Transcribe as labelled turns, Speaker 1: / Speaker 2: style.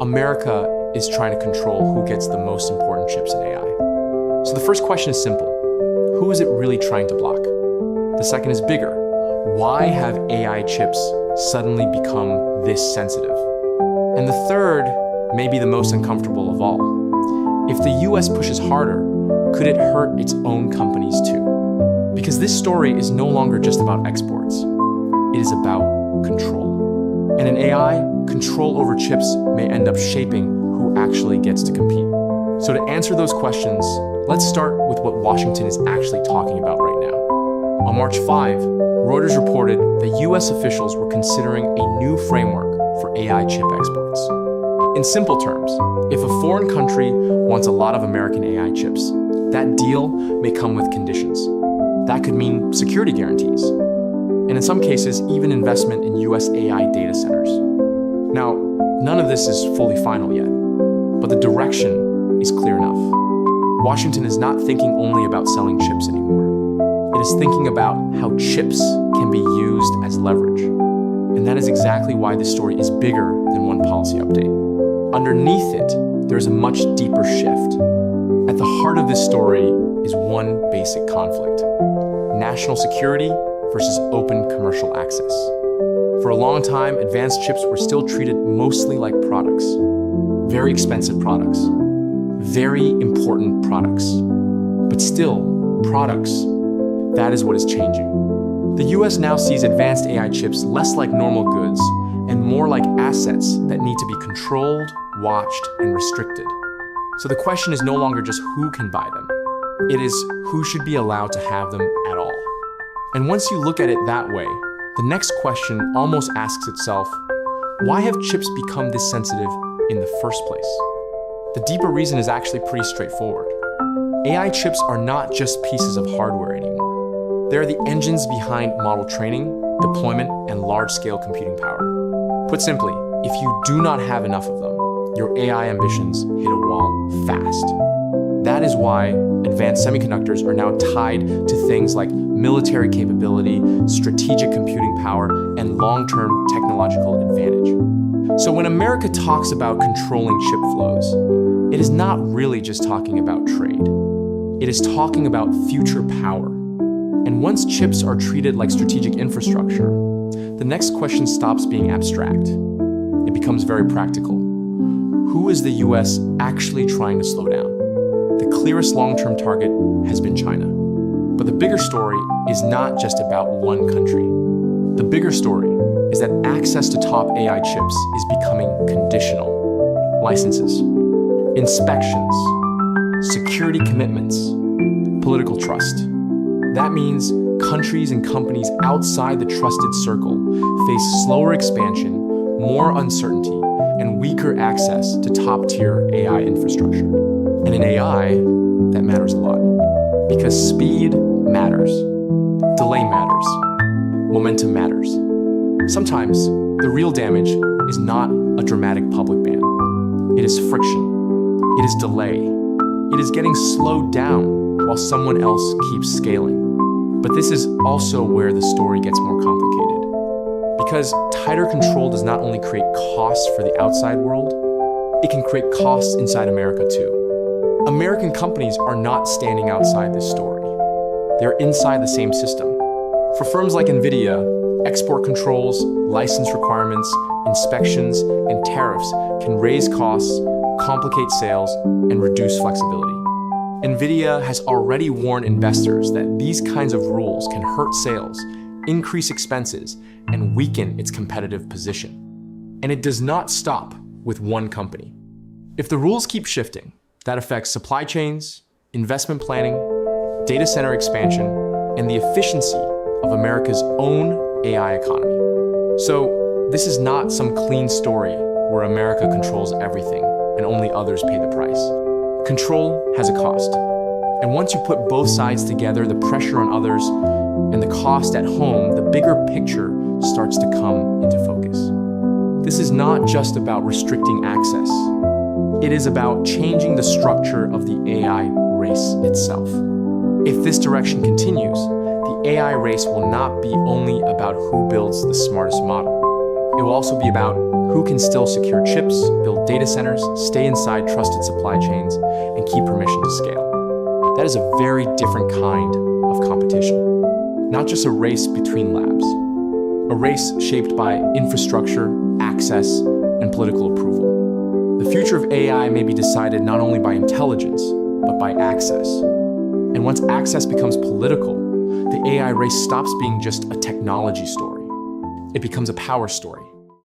Speaker 1: America is trying to control who gets the most important chips in AI. So the first question is simple. Who is it really trying to block? The second is bigger. Why have AI chips suddenly become this sensitive? And the third may be the most uncomfortable of all. If the US pushes harder, could it hurt its own companies too? Because this story is no longer just about exports. It is about control. And in AI, control over chips may end up shaping who actually gets to compete. So to answer those questions, let's start with what Washington is actually talking about right now. On March 5, Reuters reported that US officials were considering a new framework for AI chip exports. In simple terms, if a foreign country wants a lot of American AI chips, that deal may come with conditions. That could mean security guarantees, and in some cases, even investment in US AI data centers. Now, none of this is fully final yet, but the direction is clear enough. Washington is not thinking only about selling chips anymore. It is thinking about how chips can be used as leverage. And that is exactly why this story is bigger than one policy update. Underneath it, there's a much deeper shift. At the heart of this story is one basic conflict: national security versus open commercial access. For a long time, advanced chips were still treated mostly like products. Very expensive products. Very important products. But still, products. That is what is changing. The US now sees advanced AI chips less like normal goods and more like assets that need to be controlled, watched, and restricted. So the question is no longer just who can buy them. It is who should be allowed to have them at all. And once you look at it that way, the next question almost asks itself, why have chips become this sensitive in the first place? The deeper reason is actually pretty straightforward. AI chips are not just pieces of hardware anymore. They're the engines behind model training, deployment, and large-scale computing power. Put simply, if you do not have enough of them, your AI ambitions hit a wall fast. That is why advanced semiconductors are now tied to things like military capability, strategic computing power, and long-term technological advantage. So when America talks about controlling chip flows, it is not really just talking about trade. It is talking about future power. And once chips are treated like strategic infrastructure, the next question stops being abstract. It becomes very practical. Who is the US actually trying to slow down? The clearest long-term target has been China. But the bigger story is not just about one country. The bigger story is that access to top AI chips is becoming conditional. Licenses, inspections, security commitments, political trust. That means countries and companies outside the trusted circle face slower expansion, more uncertainty, and weaker access to top-tier AI infrastructure. And in AI, that matters a lot. Because speed matters, delay matters, momentum matters. Sometimes, the real damage is not a dramatic public ban. It is friction. It is delay. It is getting slowed down while someone else keeps scaling. But this is also where the story gets more complicated. Because tighter control does not only create costs for the outside world, it can create costs inside America too. American companies are not standing outside this story. They're inside the same system. For firms like Nvidia, export controls, license requirements, inspections, and tariffs can raise costs, complicate sales, and reduce flexibility. Nvidia has already warned investors that these kinds of rules can hurt sales, increase expenses, and weaken its competitive position. And it does not stop with one company. If the rules keep shifting, that affects supply chains, investment planning, data center expansion, and the efficiency of America's own AI economy. So this is not some clean story where America controls everything and only others pay the price. Control has a cost. And once you put both sides together, the pressure on others and the cost at home, the bigger picture starts to come into focus. This is not just about restricting access. It is about changing the structure of the AI race itself. If this direction continues, the AI race will not be only about who builds the smartest model. It will also be about Who can still secure chips, build data centers, stay inside trusted supply chains, and keep permission to scale? That is a very different kind of competition. Not just a race between labs. A race shaped by infrastructure, access, and political approval. The future of AI may be decided not only by intelligence, but by access. And once access becomes political, the AI race stops being just a technology story. It becomes a power story.